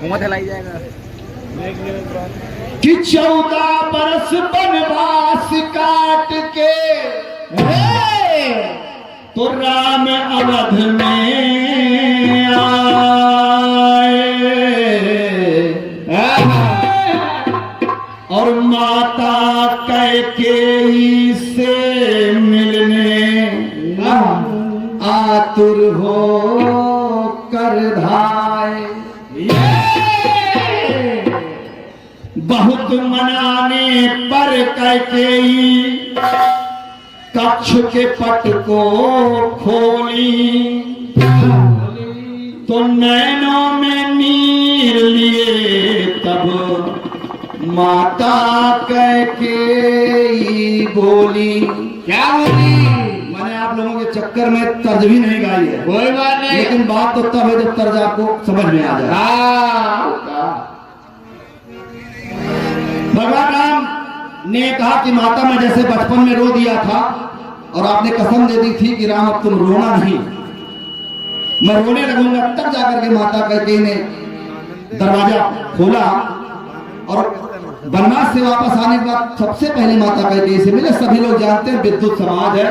घूमत हिलाई जाएगा कि 14 बरस वनवास काट के तो राम अवध में आए और माता कैकेयी से मिलने आतुर हो कर धाए। बहुत मनाने पर कैकेयी कक्ष के पट को खोली तो नैनों में नीर लिए तब माता कैकेयी बोली। क्या बोली? मैंने आप लोगों के चक्कर में तर्ज भी नहीं गाई है, कोई बात नहीं, लेकिन बात तो तब है जब तर्ज आपको समझ में आ जाए। भगवान राम ने कहा कि माता मैं जैसे बचपन में रो दिया था और आपने कसम दे दी थी कि राम अब तुम रोना नहीं, मैं रोने लगूंगा, तब जाकर के माता कैकेयी ने दरवाजा खोला और वनवास से वापस आने के बाद सबसे पहले माता कैकेयी से मिले। सभी लोग जानते हैं विद्युत समाज है,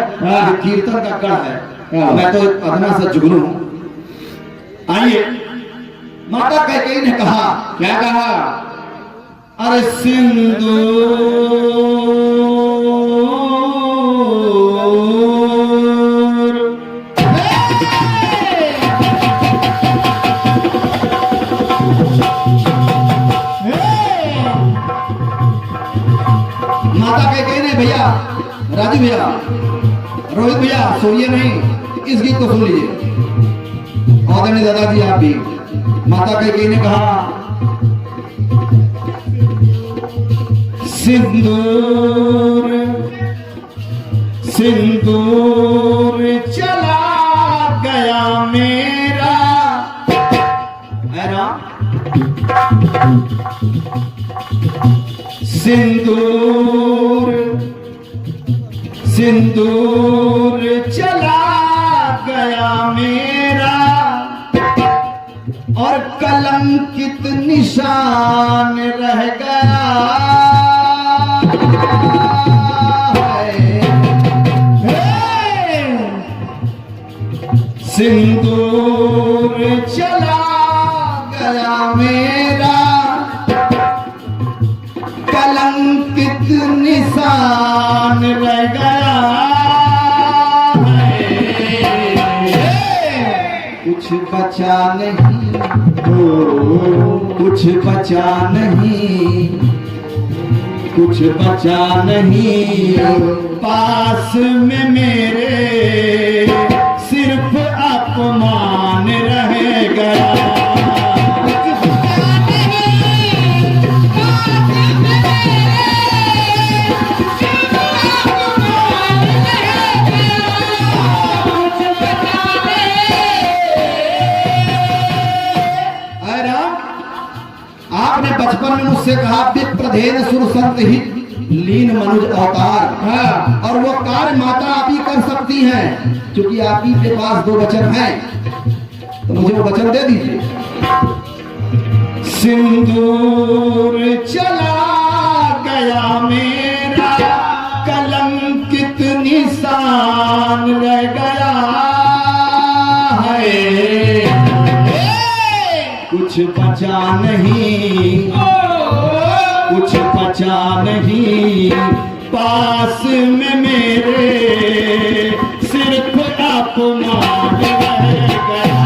कीर्तन का गढ़ है, मैं तो अदना से जुगनू हूं। आइए, माता कैकेयी ने कहा, क्या कहा? अरे सिंदूर माता कैकेयी ने, भैया राजू भैया, रोहित भैया सोइए नहीं, इस गीत को सुन लीजिए। आदरणीय दादाजी आप भी। माता कैकेयी ने कहा सिंदूर सिंदूर चला गया मेरा, है ना? सिंदूर सिंदूर चला गया मेरा और कलंकित निशान रह गया। सिंदूर चला गया मेरा, कलंकित निशान रह गया है। कुछ बचा नहीं, कुछ बचा नहीं, कुछ बचा नहीं, पास में मेरे सिर्फ अपमान रह गया। आपने बचपन में मुझसे कहा विप्रधेन सुर संत ही लीन मनुज अवतार, और वो कार्य माता आप ही कर सकती हैं, क्योंकि आप ही के पास 2 वचन हैं, तो मुझे वो वचन दे दीजिए। सिंदूर चला गया मेरा, कलंकित निशान रह गया है, कुछ बचा नहीं, कुछ बचा नहीं, पास में मेरे सिर्फ अपमान रह गया।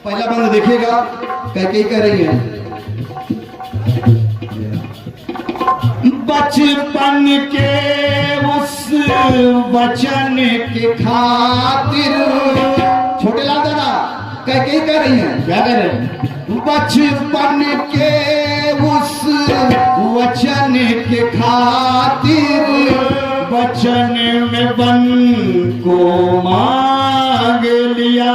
पहला बंद देखिएगा, कैकेयी कह रही है बचपन के उस वचन के खातिर। छोटे लाल दादा कैकेयी कह रही है, क्या कह रहे हैं? बचपन के उस वचन के खातिर, वचन में बन को मांग लिया।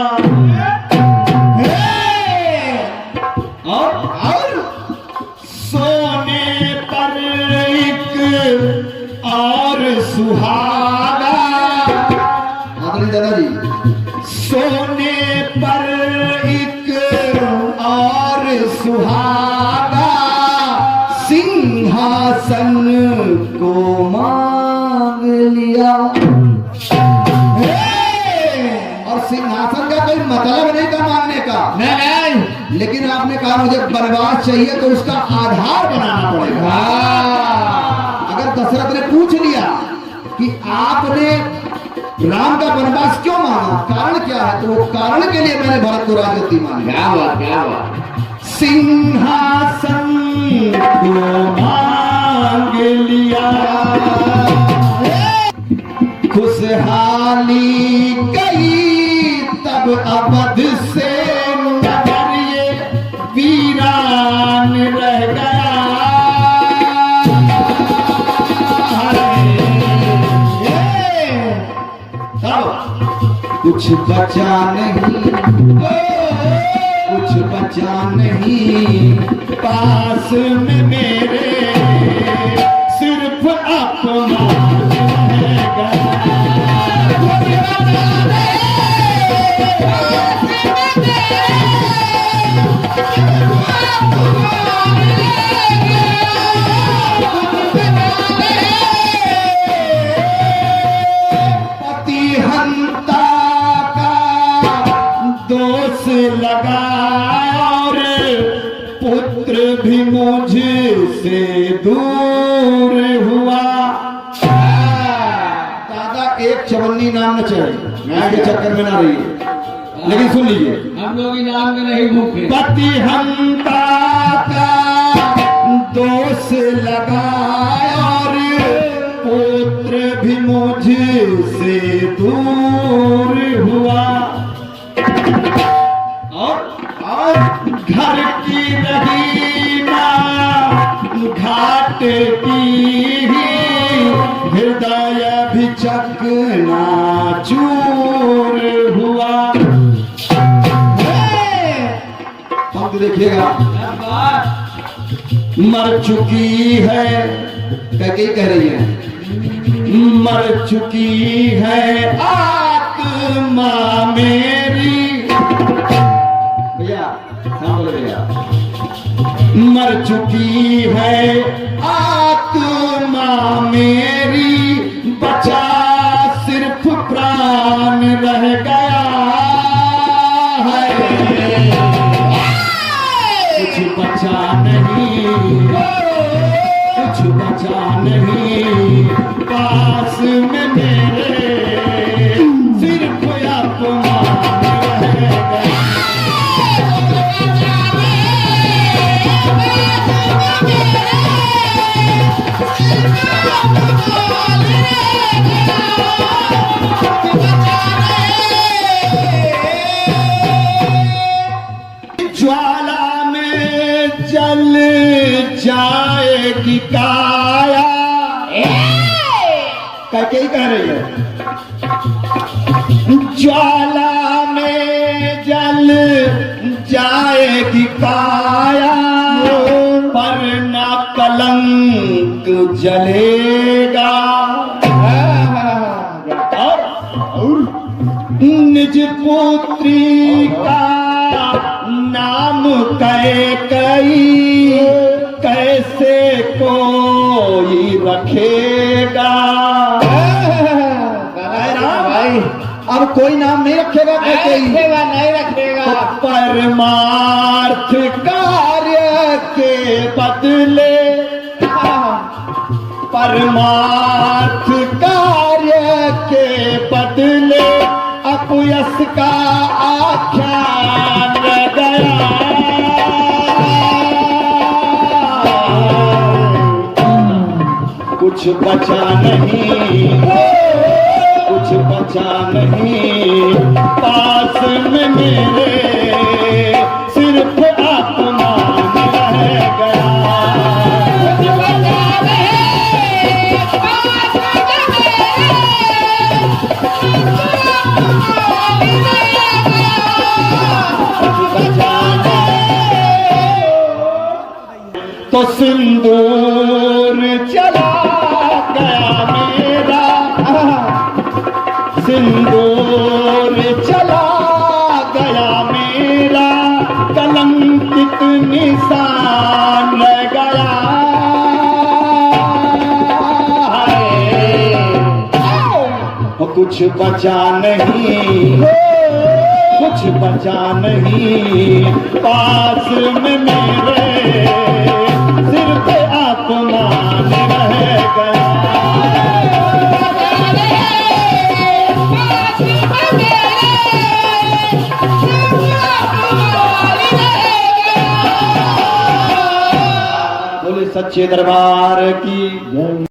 और सोने पर एक और सुहागा, आदरणीय दादाजी, सोने पर एक और सुहागा सिंहासन को मांग लिया। और सिंहासन का कोई मतलब नहीं था मांगने का, नहीं, लेकिन आपने कहा मुझे वनवास चाहिए तो उसका आधार बनाना पड़ेगा। अगर दशरथ ने पूछ लिया कि आपने राम का वनवास क्यों मांगा, कारण क्या है, तो वो कारण के लिए मैंने भरत को राजगद्दी मांगी। क्या हुआ, क्या हुआ? सिंहासन को मांग लिया, खुशहाली गई तब अवध से नगर ये वीरान रह गया। कुछ बचा नहीं, कुछ बचा नहीं पास में मेरे, सिर्फ अपमान रह गया। पतिहंता का दोष लगा और पुत्र भी मुझसे दूर हुआ। दादा एक चवन्नी नाम न चढ़े, मैं के चक्कर में ना रही, लेकिन सुन लीजिए, हम लोग नाम में नहीं भूखे। पतिहंता का दोष लगा और पुत्र भी मुझसे दूर हुआ। और घर की रही ना घाट की हृदय भी चकना चूर हुआ। पंक्ति देखिएगा, मर चुकी है, कैकेयी कह रही है, मर चुकी है आत्मा मेरी। भैया बोले भैया, मर चुकी है आत्मा मेरी, बचा सिर्फ प्राण रह गया है। कुछ बचा नहीं, कुछ बचा नहीं पास में मेरे, सिर्फ अपमान रह गया। ज्वाला में जल जाएगी काया, कैकेयी कह रही है, ज्वाला में जल जाएगी काया, पर ना कलंक जलेगा। और निज पुत्री का नाम कैकेयी कैसे कोई रखेगा। भाई अब कोई नाम नहीं रखेगा, कैकेयी नहीं रखेगा। तो परमार्थ कार्य के बदले, परमार्थ कार्य के बदले अपयश का आख्यान गया। कुछ बचा नहीं, कुछ बचा नहीं पास में मेरे, सिर्फ अपमान रह गया। तो सिंदूर चला गया मेरा, सिंदूर चला गया मेरा, कलंकित निशान रह गया है। कुछ बचा नहीं, कुछ बचा नहीं, पास में मेरे सिर पे अपमान रह गया। बोले सच्चे दरबार की।